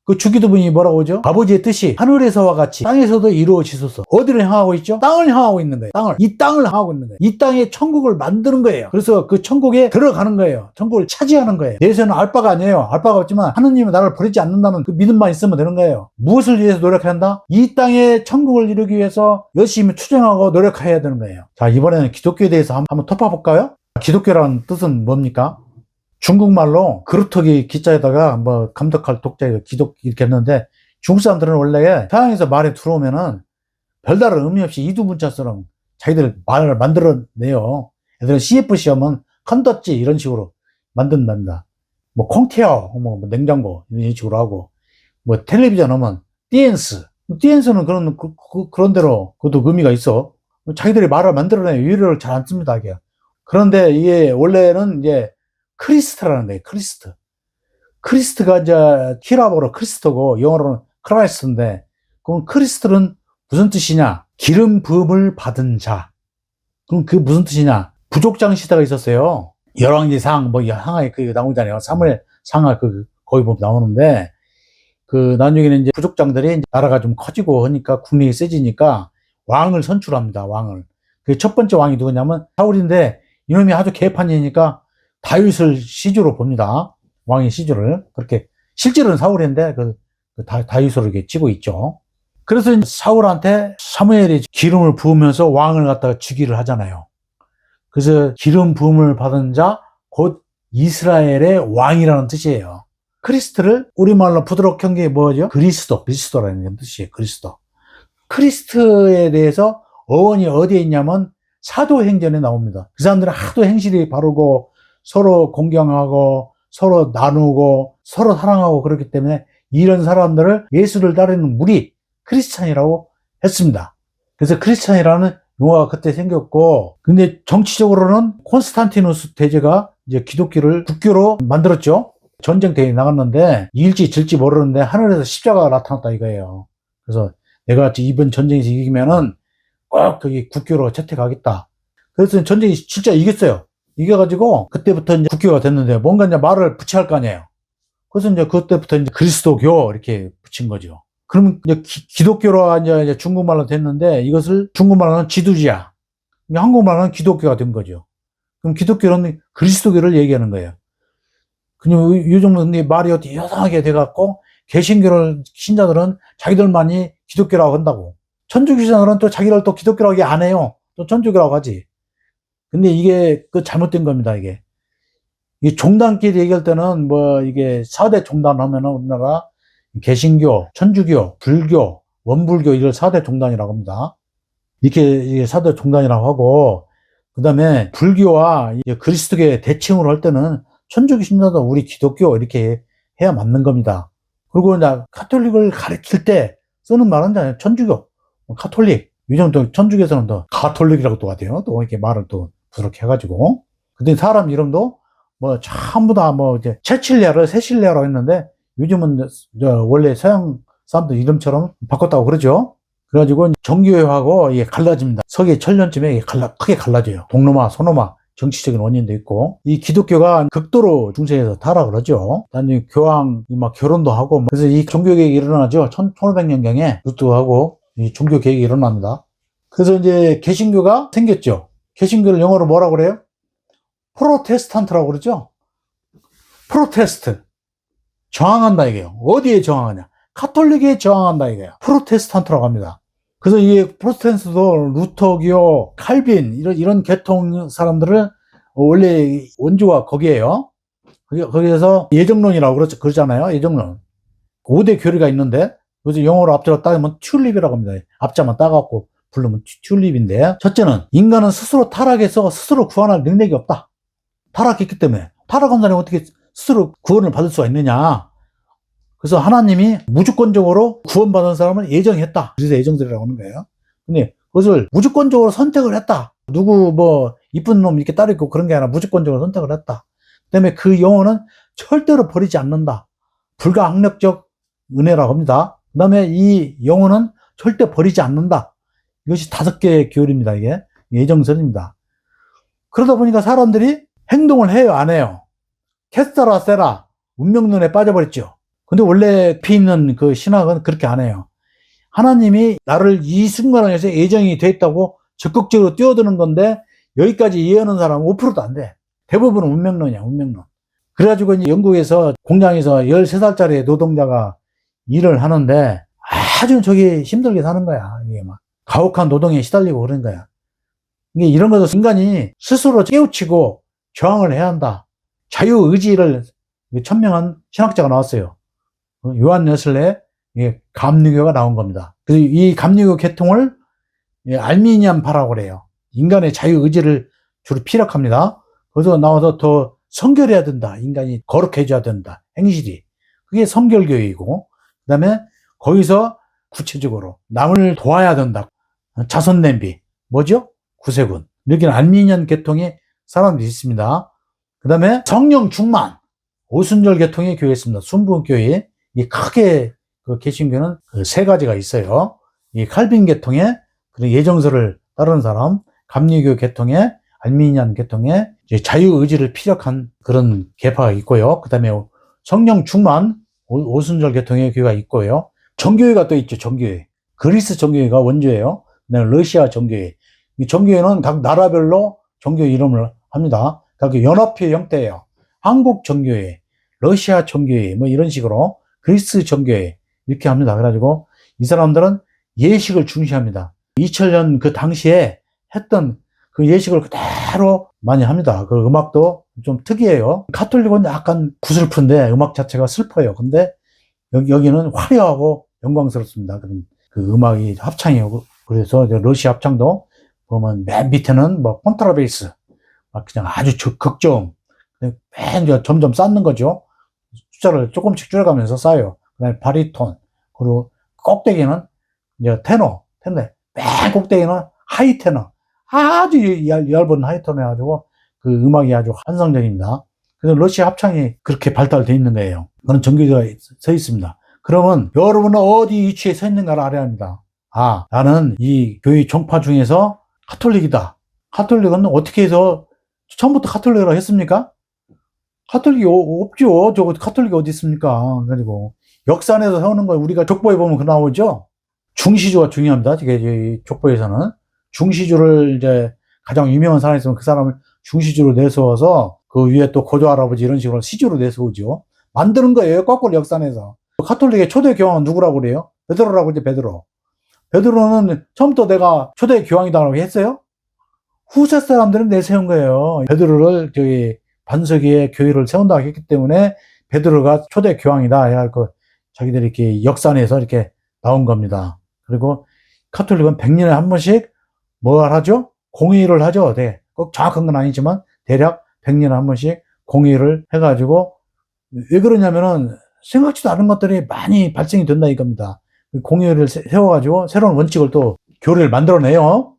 그 주기도문이 뭐라고 하죠? 아버지의 뜻이 하늘에서와 같이 땅에서도 이루어지소서. 어디를 향하고 있죠? 땅을 향하고 있는 거예요. 이 땅을 향하고 있는 거예요. 이 땅에 천국을 만드는 거예요. 그래서 그 천국에 들어가는 거예요. 천국을 차지하는 거예요. 내세는 알바가 아니에요. 알바가 없지만 하느님은 나를 버리지 않는다는 그 믿음만 있으면 되는 거예요. 무엇을 위해서 노력해야 한다? 이 땅에 천국을 이루기 위해서 열심히 투쟁하고 노력해야 되는 거예요. 자, 이번에는 기독교에 대해서 한번 톱어볼까요? 기독교라는 뜻은 뭡니까? 중국말로 그루터기 기자에다가 뭐 감독할 독자에 기독 이렇게 했는데, 중국 사람들은 원래 서양에서 말에 들어오면은 별다른 의미 없이 이두문자처럼 자기들 말을 만들어내요. 애들은 CF 시험은 컨덕지 이런 식으로 만든답니다. 뭐 콩티아오, 뭐 냉장고 이런 식으로 하고, 뭐 텔레비전 하면 띠엔스는 그런 대로 그것도 의미가 있어. 자기들이 말을 만들어내요. 유래를 잘 안 씁니다, 이게. 그런데 이게 원래는 이제 크리스트라는 거예요. 크리스트가 이제 히라보로 크리스토고 영어로는 크라이스트인데, 그럼 크리스트는 무슨 뜻이냐? 기름 부음을 받은 자. 그럼 그게 무슨 뜻이냐? 부족장 시대가 있었어요. 열왕기상 뭐 항하에 그 나오잖아요. 사무엘 상하 거기 보면 나오는데, 그 나중에는 이제 부족장들이 이제 나라가 좀 커지고 하니까 국력이 세지니까 왕을 선출합니다. 왕을. 그 첫 번째 왕이 누구냐면 사울인데, 이놈이 아주 개판이니까 다윗을 시주로 봅니다. 왕의 시주를. 그렇게 실제로는 사울인데 다윗으로 이렇게 치고 있죠. 그래서 사울한테 사무엘이 기름을 부으면서 왕을 갖다가 주기를 하잖아요. 그래서 기름 부음을 받은 자 곧 이스라엘의 왕이라는 뜻이에요. 크리스트를 우리말로 부드럽게 한 게 뭐죠? 그리스도라는 뜻이에요. 크리스트에 대해서 어원이 어디에 있냐면 사도행전에 나옵니다. 그 사람들은 하도 행실이 바르고 서로 공경하고 서로 나누고 서로 사랑하고 그렇기 때문에 이런 사람들을 예수를 따르는 무리 크리스찬이라고 했습니다. 그래서 크리스찬이라는 용어가 그때 생겼고, 근데 정치적으로는 콘스탄티누스 대제가 이제 기독교를 국교로 만들었죠. 전쟁터에 나갔는데 이길지 질지 모르는데 하늘에서 십자가가 나타났다 이거예요. 그래서 내가 이번 전쟁에서 이기면은 꼭 거기 국교로 채택하겠다. 그래서 전쟁이 진짜 이겼어요. 이겨가지고 그때부터 이제 국교가 됐는데 뭔가 이제 말을 붙여야 할 거 아니에요. 그래서 이제 그때부터 이제 그리스도교 이렇게 붙인 거죠. 그러면 이제 기독교로 이제 중국말로 됐는데, 이것을 중국말로는 지두지야, 한국말로는 기독교가 된 거죠. 그럼 기독교는 그리스도교를 얘기하는 거예요. 그냥 요즘 말이 어떻게 이상하게 돼갖고 개신교를 신자들은 자기들만이 기독교라고 한다고, 천주교 신자들은 또 자기를 또 기독교라고 얘기 안 해요. 또 천주교라고 하지. 근데 이게 잘못된 겁니다. 이게 종단끼리 얘기할 때는 뭐 이게 4대 종단 하면은 우리나라 개신교, 천주교, 불교, 원불교 이걸 4대 종단이라고 합니다. 이게 4대 종단이라고 하고, 그 다음에 불교와 그리스도교의 대칭으로 할 때는 천주교 신자도 우리 기독교 이렇게 해야 맞는 겁니다. 그리고 이제 카톨릭을 가르칠 때 쓰는 말은 천주교, 카톨릭. 요즘 또 천주교에서는 또 가톨릭이라고 또 하대요. 또 이렇게 말을 또 부드럽게 해가지고. 근데 사람 이름도 뭐 전부 다 뭐 이제 세실레아라고 했는데, 요즘은 원래 서양 사람들 이름처럼 바꿨다고 그러죠. 그래가지고 정교회하고 이게 갈라집니다. 서기 천년쯤에 크게 갈라져요. 동로마, 소노마, 정치적인 원인도 있고, 이 기독교가 극도로 중세에서 타락을 하죠. 나중에 교황이 막 결혼도 하고, 그래서 이 종교개혁이 일어나죠. 1500년경에 그것도 하고 이 종교개혁이 일어납니다. 그래서 이제 개신교가 생겼죠. 개신교를 영어로 뭐라고 그래요? 프로테스탄트라고 그러죠. 프로테스트. 저항한다 이게요. 어디에 저항하냐? 카톨릭에 저항한다 이게요. 프로테스탄트라고 합니다. 그래서 이 프로테스탄트도 루터교, 칼빈 이런 계통 사람들을 원래 원주가 거기에요. 거기에서 예정론이라고 그러잖아요. 예정론. 5대 교리가 있는데, 그래서 영어로 앞자로 따면 튤립이라고 합니다. 앞자만 따갖고 부르면 튤립인데, 첫째는 인간은 스스로 타락해서 스스로 구원할 능력이 없다. 타락했기 때문에. 타락한 사람이 어떻게 스스로 구원을 받을 수가 있느냐. 그래서 하나님이 무조건적으로 구원받은 사람을 예정했다. 그래서 예정들이라고 하는 거예요. 근데 그것을 무조건적으로 선택을 했다. 누구 뭐 이쁜 놈 이렇게 따르고 그런 게 아니라 무조건적으로 선택을 했다. 그다음에 그 영혼은 절대로 버리지 않는다. 불가항력적 은혜라고 합니다. 그다음에 이 영혼은 절대 버리지 않는다. 이것이 5개의 교리입니다. 이게 예정설입니다. 그러다 보니까 사람들이 행동을 해요, 안 해요? 캐스타라 세라 운명론에 빠져버렸죠. 근데 원래 피 있는 그 신학은 그렇게 안 해요. 하나님이 나를 이 순간에서 예정이 돼 있다고 적극적으로 뛰어드는 건데 여기까지 이해하는 사람은 5%도 안 돼. 대부분은 운명론이야, 운명론. 그래가지고 이제 영국에서 공장에서 13살짜리 노동자가 일을 하는데 아주 저기 힘들게 사는 거야. 이게 막 가혹한 노동에 시달리고 그런 거야. 이게 이런 것도 인간이 스스로 깨우치고 저항을 해야 한다. 자유의지를 천명한 신학자가 나왔어요. 요한 웨슬레의 감리교가 나온 겁니다. 그래서 이 감리교 계통을 알미니안파라고 그래요. 인간의 자유의지를 주로 피력합니다. 거기서 나와서 더 성결해야 된다. 인간이 거룩해져야 된다. 행실이. 그게 성결교육이고, 그 다음에 거기서 구체적으로 남을 도와야 된다. 자선 냄비. 뭐죠? 구세군. 이렇게 알미니안 계통의 사람들이 있습니다. 그 다음에 성령 충만. 오순절 계통의 교회 있습니다. 순부교회. 이 크게 그 개신교는 그 세 가지가 있어요. 이 칼빈 계통의 그런 예정서를 따르는 사람, 감리교 계통의 알미니안 계통의 자유의지를 피력한 그런 계파가 있고요. 그 다음에 성령 충만 오순절 계통의 교회가 있고요. 정교회가 또 있죠. 정교회. 그리스 정교회가 원조예요. 그다음에 러시아 정교회. 이 정교회는 각 나라별로 정교회 이름을 합니다. 각 연합회 형태예요. 한국 정교회, 러시아 정교회 뭐 이런 식으로 그리스 정교회 이렇게 합니다. 그래가지고 이 사람들은 예식을 중시합니다. 2000년 그 당시에 했던 그 예식을 그대로 많이 합니다. 그 음악도 좀 특이해요. 가톨릭은 약간 구슬픈데 음악 자체가 슬퍼요. 근데 여기는 화려하고 영광스럽습니다. 그 음악이 합창이고 그래서 러시아 합창도 보면 맨 밑에는 뭐 콘트라베이스 막 그냥 아주 극저음 맨 점점 쌓는 거죠. 숫자를 조금씩 줄여가면서 쌓여요. 그다음에 바리톤 그리고 꼭대기는 이제 테너 맨 꼭대기는 하이 테너 아주 얇은 하이톤 해가지고 그 음악이 아주 환상적입니다. 그래서 러시아 합창이 그렇게 발달되어 있는 거예요. 그런 정교회가 서 있습니다. 그러면 여러분은 어디 위치에 서 있는가를 알아야 합니다. 아, 나는 이 교회 종파 중에서 카톨릭이다. 카톨릭은 어떻게 해서 처음부터 카톨릭이라고 했습니까? 카톨릭이 없죠. 저거 카톨릭이 어디 있습니까? 그래가지고 역산에서 세우는 거 우리가 족보에 보면 그 나오죠. 중시주가 중요합니다. 이게 족보에서는 중시주를 이제 가장 유명한 사람이 있으면 그 사람을 중시주로 내세워서 그 위에 또 고조 할아버지 이런 식으로 시주로 내세우죠. 만드는 거예요. 거꾸로 역산해서. 카톨릭의 초대 교황은 누구라고 그래요? 베드로라고 이제 베드로. 베드로는 처음부터 내가 초대 교황이다라고 했어요? 후세 사람들은 내세운 거예요. 베드로를 저기 반석 위에 교회를 세운다고 했기 때문에 베드로가 초대 교황이다 해갖고 자기들이 이렇게 역산해서 이렇게 나온 겁니다. 그리고 카톨릭은 100년에 한 번씩 뭘 하죠? 공의를 하죠. 네. 꼭 정확한 건 아니지만 대략 100년에 한 번씩 공의를 해가지고 왜 그러냐면은 생각지도 않은 것들이 많이 발생이 된다 이겁니다. 공의를 세워가지고 새로운 원칙을 또 교리를 만들어내요.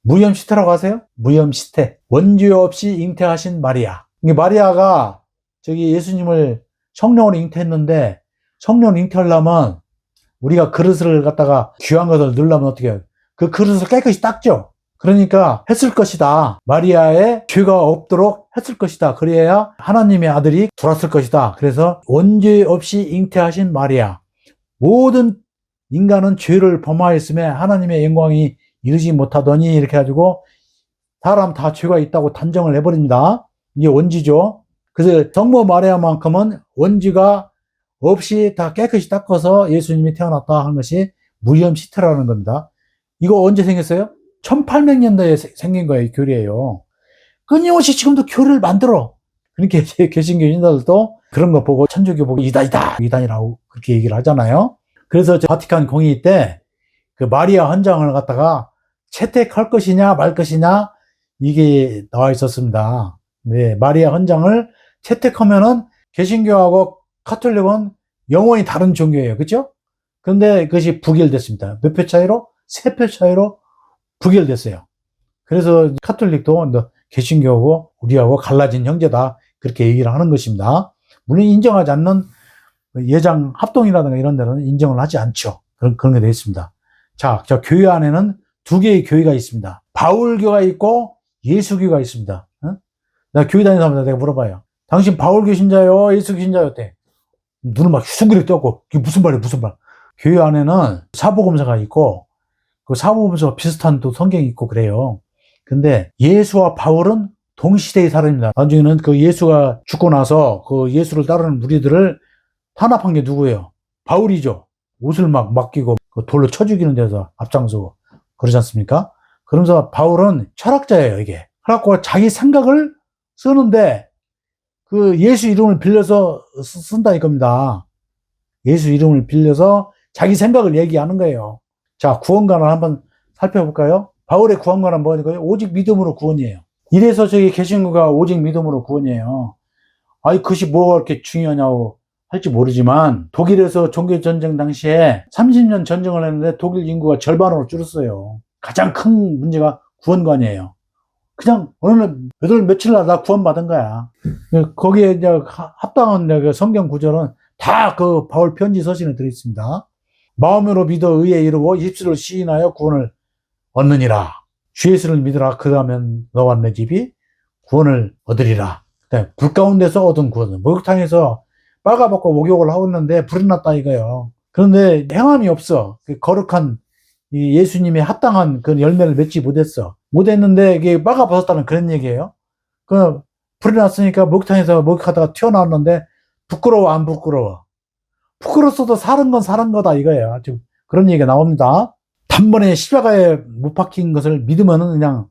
무염시태라고 하세요? 무염시태. 원죄 없이 잉태하신 마리아. 이게 마리아가 저기 예수님을 성령으로 잉태했는데 성령을 잉태하려면 우리가 그릇을 갖다가 귀한 것을 넣으려면 어떻게 해요? 그 그릇을 깨끗이 닦죠. 그러니까 했을 것이다. 마리아의 죄가 없도록 했을 것이다. 그래야 하나님의 아들이 들어왔을 것이다. 그래서 원죄 없이 잉태하신 마리아. 모든 인간은 죄를 범하였음에 하나님의 영광이 이르지 못하더니 이렇게 해가지고 사람 다 죄가 있다고 단정을 해버립니다. 이게 원죄죠. 그래서 성모 마리아만큼은 원죄가 없이 다 깨끗이 닦아서 예수님이 태어났다 하는 것이 무염시태라는 겁니다. 이거 언제 생겼어요? 1800년대에 생긴 거예요. 이 교리예요. 끊임없이 지금도 교리를 만들어. 그렇게 개신교 신자들도 그런 거 보고 천주교 보고 이단이라고 그렇게 얘기를 하잖아요. 그래서 바티칸 공의 때 그 마리아 헌장을 갖다가 채택할 것이냐 말 것이냐 이게 나와 있었습니다. 네, 마리아 헌장을 채택하면은 개신교하고 카톨릭은 영원히 다른 종교예요. 그죠? 그런데 그것이 부결됐습니다. 몇 표 차이로? 3표 차이로 부결됐어요. 그래서 카톨릭도 개신교하고 우리하고 갈라진 형제다. 그렇게 얘기를 하는 것입니다. 물론 인정하지 않는 예장 합동이라든가 이런 데는 인정을 하지 않죠. 그런 게 되어 있습니다. 자, 저 교회 안에는 2개의 교회가 있습니다. 바울교가 있고 예수교가 있습니다. 나 교회 다니는 사람한테 내가 물어봐요. 당신 바울교 신자요? 예수교 신자요? 어때? 눈을 막 흉그레 떠고, 이게 무슨 말이야, 무슨 말. 교회 안에는 사복음서가 있고, 그 사복음서 비슷한 또 성경이 있고 그래요. 근데 예수와 바울은 동시대의 사람입니다. 나중에는 그 예수가 죽고 나서 그 예수를 따르는 무리들을 탄압한 게 누구예요? 바울이죠. 옷을 막 맡기고 그 돌로 쳐 죽이는 데서 앞장서고 그러지 않습니까? 그러면서 바울은 철학자예요, 이게. 그래갖고 자기 생각을 쓰는데 그 예수 이름을 빌려서 쓴다 이겁니다. 예수 이름을 빌려서 자기 생각을 얘기하는 거예요. 자, 구원관을 한번 살펴볼까요? 바울의 구원관은 뭐니까요? 오직 믿음으로 구원이에요. 이래서 저기 개신교가 오직 믿음으로 구원이에요. 아니, 그것이 뭐가 그렇게 중요하냐고 할지 모르지만 독일에서 종교전쟁 당시에 30년 전쟁을 했는데 독일 인구가 절반으로 줄었어요. 가장 큰 문제가 구원관이에요. 그냥 어느 날 며칠 나 구원받은 거야. 거기에 이제 합당한 성경 구절은 다 그 바울 편지 서신에 들어있습니다. 마음으로 믿어 의에 이르고 입술로 시인하여 구원을 얻느니라. 주 예수를 믿으라. 그러면 너와 내 집이 구원을 얻으리라. 불 가운데서 얻은 구원은 목욕탕에서 빨가벗고 목욕을 하고 있는데 불이 났다 이거예요. 그런데 행함이 없어. 그 거룩한 이 예수님의 합당한 그 열매를 맺지 못했어. 못했는데 이게 빨가벗었다는 그런 얘기예요. 그 불이 났으니까 목욕탕에서 목욕하다가 튀어나왔는데 부끄러워 안 부끄러워? 부끄러웠어도 사는 건 사는 거다 이거예요. 지금 그런 얘기가 나옵니다. 단번에 십자가에 못 박힌 것을 믿으면은 그냥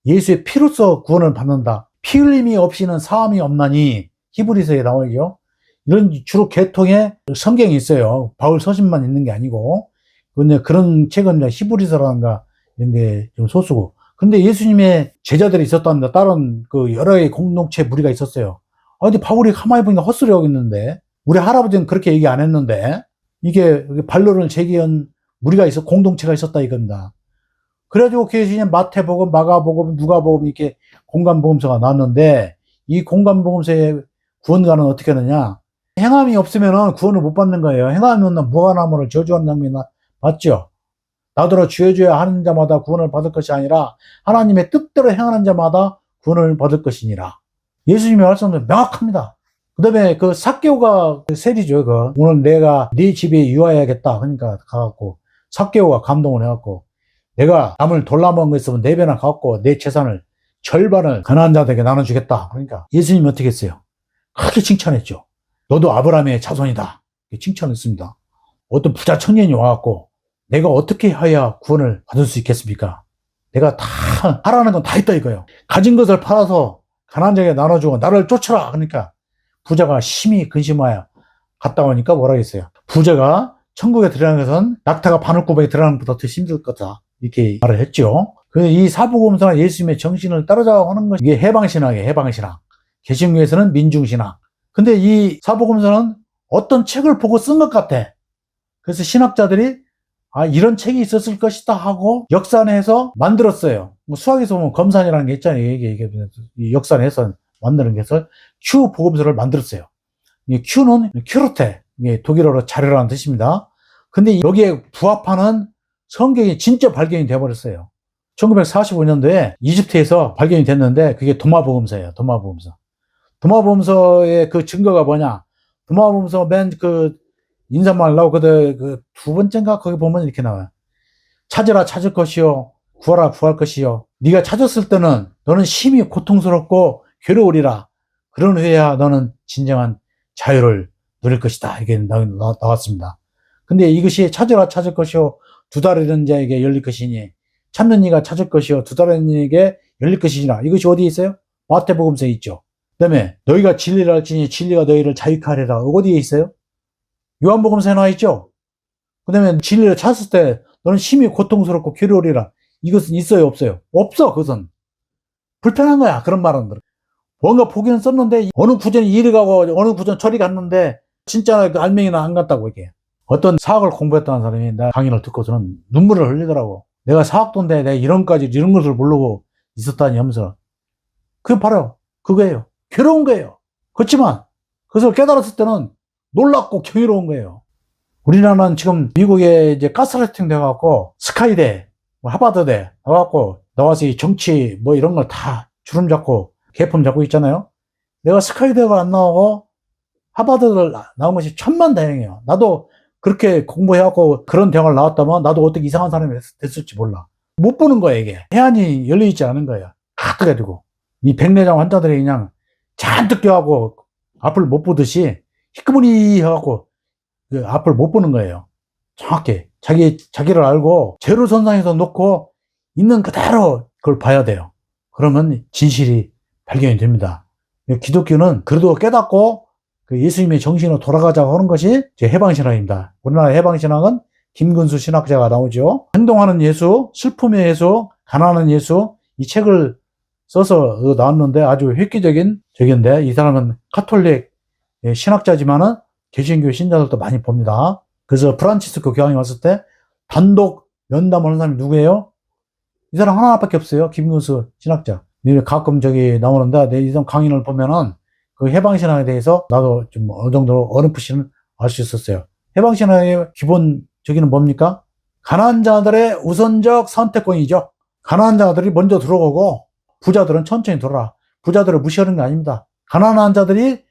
예수의 피로써 구원을 받는다. 피 흘림이 없이는 사함이 없나니 히브리서에 나오죠. 이런 주로 계통의 성경이 있어요. 바울 서신만 있는 게 아니고. 근데 그런 책은 히브리서라든가 이런 게 좀 소수고. 근데 예수님의 제자들이 있었답니다. 다른 그 여러 개의 공동체 무리가 있었어요. 아, 근데 바울이 가만히 보니까 헛소리하고 있는데, 우리 할아버지는 그렇게 얘기 안 했는데, 이게 반론을 제기한 무리가 있어, 공동체가 있었다 이겁니다. 그래가지고 예수님 마태복음, 마가복음, 누가복음 이렇게 공간복음서가 나왔는데, 이 공간복음서의 구원관은 어떻게 하느냐? 행함이 없으면 구원을 못 받는 거예요. 행함이 없는 무화과나무를 저주하는 장면이 맞죠? 나더러 죄져야 하는 자마다 구원을 받을 것이 아니라 하나님의 뜻대로 행하는 자마다 구원을 받을 것이니라. 예수님의 말씀은 명확합니다. 그 다음에 그 삭개오가 세리죠. 오늘 내가 네 집에 유하여야겠다. 그러니까 가갖고 삭개오가 감동을 해갖고 내가 남을 돌라먹은 거 있으면 4배나 갖고 내 재산을 절반을 가난한 자들에게 나눠주겠다. 그러니까 예수님이 어떻게 했어요? 크게 칭찬했죠. 너도 아브라함의 자손이다. 칭찬했습니다. 어떤 부자 청년이 와갖고 내가 어떻게 해야 구원을 받을 수 있겠습니까? 내가 다 하라는 건 다 했다 이거예요. 가진 것을 팔아서 가난한 자에게 나눠주고 나를 쫓아라. 그러니까 부자가 심히 근심하여 갔다 오니까 뭐라 했어요? 부자가 천국에 들어가는 것은 낙타가 바늘구멍에 들어가는 것보다 더 힘들 거다. 이렇게 말을 했죠. 그래서 이 사복음서가 예수님의 정신을 따라잡아가는 것이 이게 해방신학이에요. 해방신학. 개신교에서는 민중신학. 근데 이 사복음서는 어떤 책을 보고 쓴 것 같아. 그래서 신학자들이 아, 이런 책이 있었을 것이다 하고 역산해서 만들었어요. 뭐 수학에서 보면 검산이라는 게 있잖아요. 이게 역산해서 만드는 게서 Q 복음서를 만들었어요. 이 Q는 큐르테, 이게 독일어로 자료라는 뜻입니다. 근데 여기에 부합하는 성경이 진짜 발견이 되어버렸어요. 1945년도에 이집트에서 발견이 됐는데 그게 도마복음서예요. 도마복음서. 도마복음서의 그 증거가 뭐냐? 도마복음서 맨 그 인사말 나오고 그 두 번째인가 거기 보면 이렇게 나와요. 찾으라 찾을 것이요, 구하라 구할 것이요. 네가 찾았을 때는 너는 심히 고통스럽고 괴로우리라. 그런 후에야 너는 진정한 자유를 누릴 것이다. 이게 나왔습니다. 근데 이것이 찾으라 찾을 것이요, 두 다리는 자에게 열릴 것이니 찾는 이가 찾을 것이요, 두 다리는 이에게 열릴 것이니라. 이것이 어디에 있어요? 마태복음서에 있죠. 그 다음에 너희가 진리를 알지니 진리가 너희를 자유케 하리라. 어디에 있어요? 요한복음서에 나와 있죠. 그 다음에 진리를 찾을 때 너는 심히 고통스럽고 괴로우리라. 이것은 있어요, 없어요? 없어. 그것은 불편한 거야. 그런 말은. 뭔가 보기는 썼는데 어느 구전이 이리 가고 어느 구전 저리 갔는데 진짜 그 알맹이는 안 갔다고. 이게 어떤 사학을 공부했다는 사람이 내 강의를 듣고서는 눈물을 흘리더라고. 내가 사학도인데 내가 이런 것을 모르고 있었다니 하면서. 그게 바로 그거예요. 괴로운 거예요. 그렇지만 그것을 깨달았을 때는 놀랍고 경이로운 거예요. 우리나라는 지금 미국에 이제 가스라이팅 돼갖고 스카이대, 하버드대 나와서 이 정치 뭐 이런 걸 다 주름 잡고 개품 잡고 있잖아요. 내가 스카이대가 안 나오고 하버드를 나온 것이 천만다행이에요. 나도 그렇게 공부해갖고 그런 대학을 나왔다면 나도 어떻게 이상한 사람이 됐을지 몰라. 못 보는 거야, 이게. 해안이 열려있지 않은 거야. 가득해가지고. 이 백내장 환자들이 그냥 잔뜩 껴갖고 앞을 못 보듯이 희끄무리 해갖고 그 앞을 못 보는 거예요. 정확히. 자기를 알고 제로선상에서 놓고 있는 그대로 그걸 봐야 돼요. 그러면 진실이 발견이 됩니다. 기독교는 그래도 깨닫고 그 예수님의 정신으로 돌아가자고 하는 것이 제 해방신학입니다. 우리나라 해방신학은 김근수 신학자가 나오죠. 행동하는 예수, 슬픔의 예수, 가난한 예수, 이 책을 써서 나왔는데 아주 획기적인 적인데, 이 사람은 카톨릭 신학자지만은 개신교 신자들도 많이 봅니다. 그래서 프란치스코 교황이 왔을 때 단독 면담을 하는 사람이 누구예요? 이 사람 하나밖에 없어요. 김근수 신학자. 가끔 저기 나오는데, 내 이전 강의를 보면은 그 해방신학에 대해서 나도 좀 어느 정도 어렴풋이는 알 수 있었어요. 해방신학의 기본적인 뭡니까? 가난한 자들의 우선적 선택권이죠. 가난한 자들이 먼저 들어오고 부자들은 천천히 들어라. 부자들을 무시하는 게 아닙니다. 가난한 자들이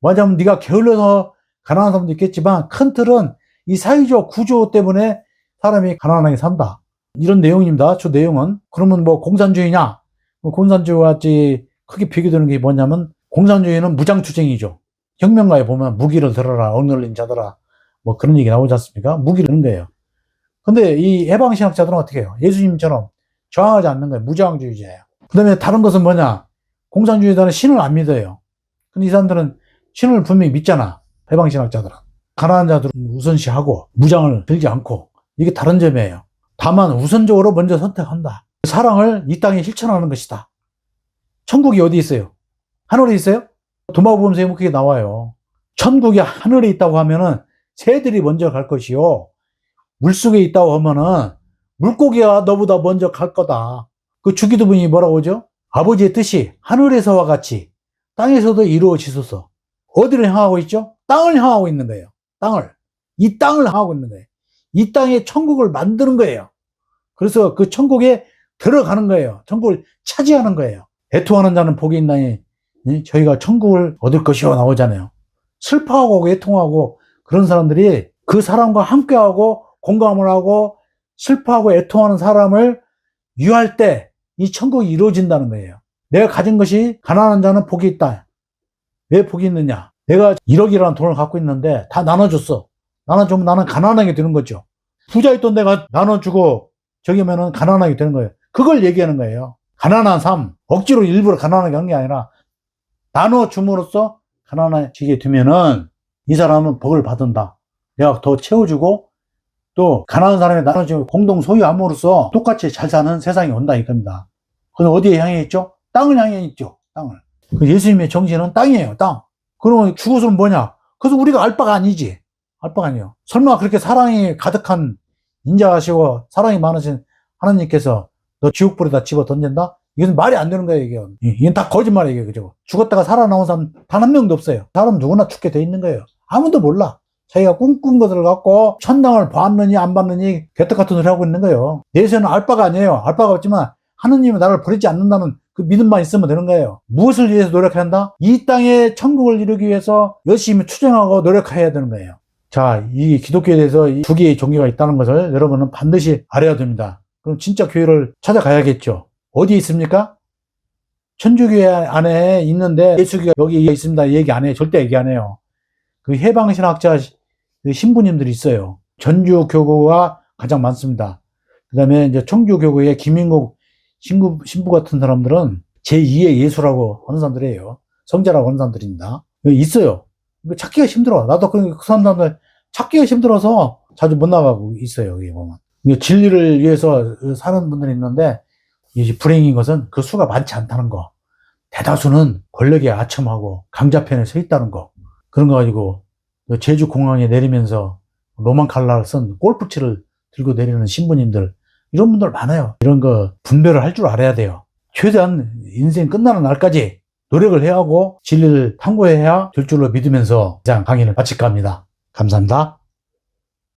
뭐냐면 네가 게을러서 가난한 사람도 있겠지만 큰 틀은 이 사회적 구조 때문에 사람이 가난하게 산다. 이런 내용입니다. 주 내용은. 그러면 뭐 공산주의냐? 공산주의와 같이 크게 비교되는 게 뭐냐면, 공산주의는 무장투쟁이죠. 혁명가에 보면 무기를 들어라, 억눌린 자들아, 뭐 그런 얘기 나오지 않습니까? 무기를 드는 거예요. 근데 이 해방신학자들은 어떻게 해요? 예수님처럼 저항하지 않는 거예요. 무저항주의자예요. 그 다음에 다른 것은 뭐냐? 공산주의자는 신을 안 믿어요. 근데 이 사람들은 신을 분명히 믿잖아. 해방신학자들은. 가난한 자들은 우선시하고 무장을 들지 않고, 이게 다른 점이에요. 다만 우선적으로 먼저 선택한다. 사랑을 이 땅에 실천하는 것이다. 천국이 어디 있어요? 하늘에 있어요? 도마보험서에 그게 나와요. 천국이 하늘에 있다고 하면은 새들이 먼저 갈 것이요, 물속에 있다고 하면은 물고기가 너보다 먼저 갈 거다. 그 주기도분이 뭐라고 하죠? 아버지의 뜻이 하늘에서와 같이 땅에서도 이루어지소서. 어디를 향하고 있죠? 땅을 향하고 있는 거예요. 땅을. 이 땅을 향하고 있는 거예요. 이 땅에 천국을 만드는 거예요. 그래서 그 천국에 들어가는 거예요. 천국을 차지하는 거예요. 애통하는 자는 복이 있나니 저희가 천국을 얻을 것이요 나오잖아요. 슬퍼하고 애통하고 그런 사람들이 그 사람과 함께하고 공감을 하고 슬퍼하고 애통하는 사람을 유할 때 이 천국이 이루어진다는 거예요. 내가 가진 것이, 가난한 자는 복이 있다. 왜 복이 있느냐? 내가 1억이라는 돈을 갖고 있는데 다 나눠줬어. 나눠주면 나는 가난하게 되는 거죠. 부자 있던 내가 나눠주고 저기 하면은 가난하게 되는 거예요. 그걸 얘기하는 거예요. 가난한 삶, 억지로 일부러 가난하게 한 게 아니라 나눠줌으로써 가난해지게 되면은 이 사람은 복을 받는다. 내가 더 채워주고 또 가난한 사람이 나눠주고 공동 소유함으로써 똑같이 잘 사는 세상이 온다 이겁니다. 그럼 어디에 향해 있죠? 땅을 향해 있죠. 땅을. 예수님의 정신은 땅이에요. 땅. 그러면 죽어서는 뭐냐? 그래서 우리가 알 바가 아니지. 알 바가 아니에요. 설마 그렇게 사랑이 가득한 인자하시고 사랑이 많으신 하나님께서 너 지옥불에다 집어 던진다? 이건 말이 안 되는 거예요, 이게. 이건 다 거짓말이에요, 그죠? 죽었다가 살아나온 사람 단 한 명도 없어요. 사람 누구나 죽게 돼 있는 거예요. 아무도 몰라. 자기가 꿈꾼 것을 갖고 천당을 봤느니 안 봤느니 개떡 같은 소리 하고 있는 거예요. 내세는 알 바가 아니에요. 알 바가 없지만 하느님이 나를 버리지 않는다는 그 믿음만 있으면 되는 거예요. 무엇을 위해서 노력해야 한다? 이 땅에 천국을 이루기 위해서 열심히 투쟁하고 노력해야 되는 거예요. 자, 이 기독교에 대해서 이 두 개의 종교가 있다는 것을 여러분은 반드시 알아야 됩니다. 그럼 진짜 교회를 찾아가야겠죠. 어디에 있습니까? 천주교회 안에 있는데 예수교가 여기 있습니다 얘기 안 해요. 절대 얘기 안 해요. 그 해방신학자 신부님들이 있어요. 전주교구가 가장 많습니다. 그 다음에 이제 청주교구의 김인국 신부 같은 사람들은 제2의 예수라고 하는 사람들이에요. 성자라고 하는 사람들입니다. 있어요. 찾기가 힘들어. 나도 그 사람들 찾기가 힘들어서 자주 못 나가고 있어요. 여기 보면. 진리를 위해서 사는 분들이 있는데, 불행인 것은 그 수가 많지 않다는 거. 대다수는 권력에 아첨하고 강자편에 서 있다는 거. 그런 거 가지고 제주 공항에 내리면서 로만 칼라를 쓴 골프채를 들고 내리는 신부님들, 이런 분들 많아요. 이런 거 분별을 할 줄 알아야 돼요. 최대한 인생 끝나는 날까지 노력을 해야 하고 진리를 탐구해야 될 줄로 믿으면서 이상 강의를 마칠까 합니다. 감사합니다.